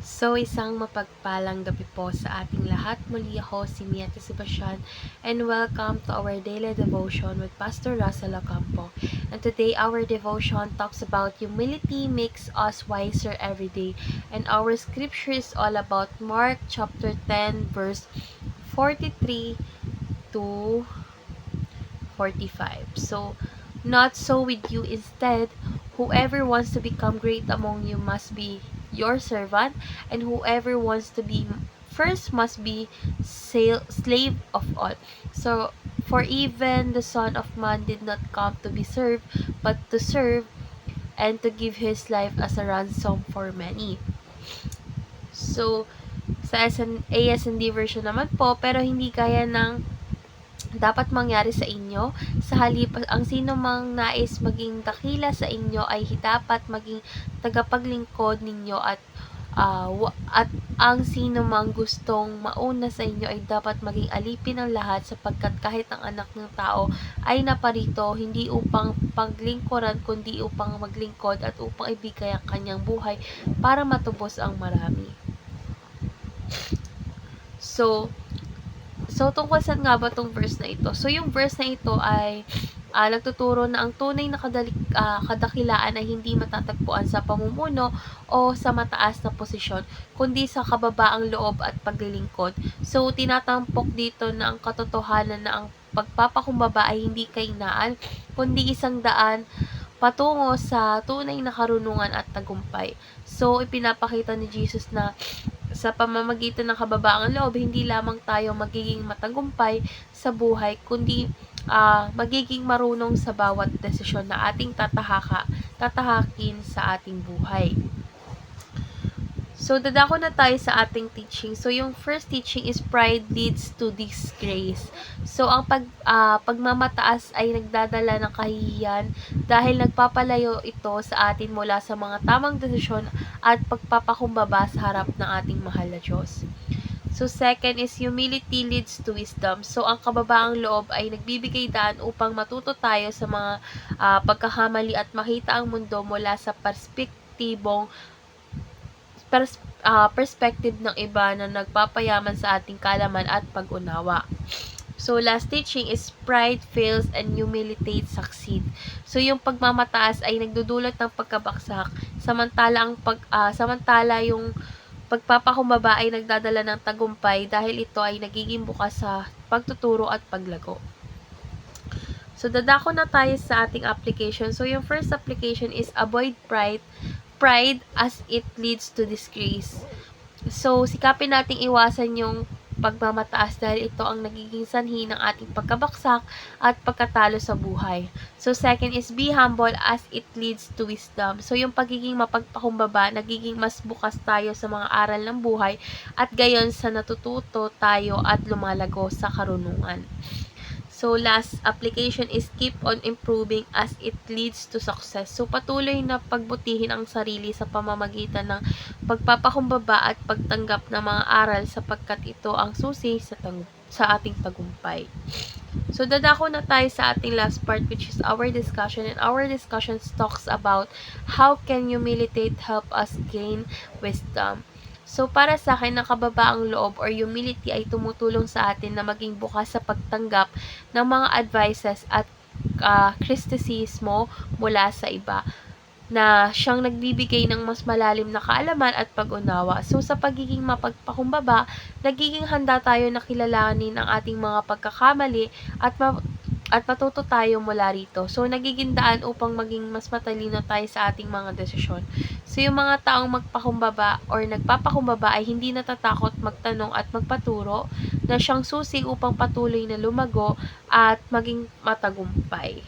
Isang mapagpalang gabi po sa ating lahat. Muli ako si Miete Sebastian and welcome to our daily devotion with Pastor Russell Ocampo. And today our devotion talks about humility makes us wiser every day. And our scripture is all about Mark chapter 10 verse 43 to 45. Not so with you. Instead, whoever wants to become great among you must be your servant, and whoever wants to be first must be slave of all. For even the Son of Man did not come to be served, but to serve and to give his life as a ransom for many. So, sa ASND version naman po, pero hindi gaya ng dapat mangyari sa inyo. Sa halip, ang sino mang nais maging dakila sa inyo ay dapat maging tagapaglingkod ninyo at ang sino mang gustong mauna sa inyo ay dapat maging alipin ng lahat, sapagkat kahit ang anak ng tao ay naparito hindi upang paglingkuran kundi upang maglingkod at upang ibigay ang kanyang buhay para matubos ang marami. So, tungkol saan nga ba tong verse na ito? So, yung verse na ito ay nagtuturo na ang tunay na kadakilaan ay hindi matatagpuan sa pamumuno o sa mataas na posisyon, kundi sa kababaang loob at paglilingkod. So, tinatampok dito na ang katotohanan na ang pagpapakumbaba ay hindi kainaan, kundi isang daan patungo sa tunay na karunungan at tagumpay. So, ipinapakita ni Jesus na sa pamamagitan ng kababaang loob, hindi lamang tayo magiging matagumpay sa buhay, kundi magiging marunong sa bawat desisyon na ating tatahakin sa ating buhay. So, dadako na tayo sa ating teaching. So, yung first teaching is pride leads to disgrace. So, ang pagmamataas ay nagdadala ng kahihiyan dahil nagpapalayo ito sa atin mula sa mga tamang desisyon at pagpapakumbaba sa harap ng ating mahal na Diyos. So, second is humility leads to wisdom. So, ang kababaang loob ay nagbibigay daan upang matuto tayo sa mga pagkakamali at makita ang mundo mula sa perspective ng iba na nagpapayaman sa ating kalaman at pag-unawa. So, last teaching is pride fails and humility succeed. So, yung pagmamataas ay nagdudulot ng pagkabaksak, samantala yung pagpapakumbaba ay nagdadala ng tagumpay dahil ito ay nagiging bukas sa pagtuturo at paglago. So, dadako na tayo sa ating application. So, yung first application is avoid pride as it leads to disgrace. So, sikapin nating iwasan yung pagmamataas dahil ito ang nagiging sanhi ng ating pagkabaksak at pagkatalo sa buhay. So, second is be humble as it leads to wisdom. So, yung pagiging mapagpakumbaba, nagiging mas bukas tayo sa mga aral ng buhay at gayon sa natututo tayo at lumalago sa karunungan. So, last application is keep on improving as it leads to success. So, patuloy na pagbutihin ang sarili sa pamamagitan ng pagpapakumbaba at pagtanggap ng mga aral sapagkat ito ang susi sa ating tagumpay. So, dadako na tayo sa ating last part, which is our discussion. And our discussion talks about how can humility help us gain wisdom. So, para sa akin, ang kababaang loob or humility ay tumutulong sa atin na maging bukas sa pagtanggap ng mga advices at kritisismo mula sa iba, na siyang nagbibigay ng mas malalim na kaalaman at pag-unawa. So, sa pagiging mapagpakumbaba, nagiging handa tayo na kilalanin ang ating mga pagkakamali at matuto tayo mula rito. So, nagiging daan upang maging mas matalino tayo sa ating mga desisyon. So, yung mga taong magpakumbaba or nagpapakumbaba ay hindi natatakot magtanong at magpaturo, na siyang susi upang patuloy na lumago at maging matagumpay.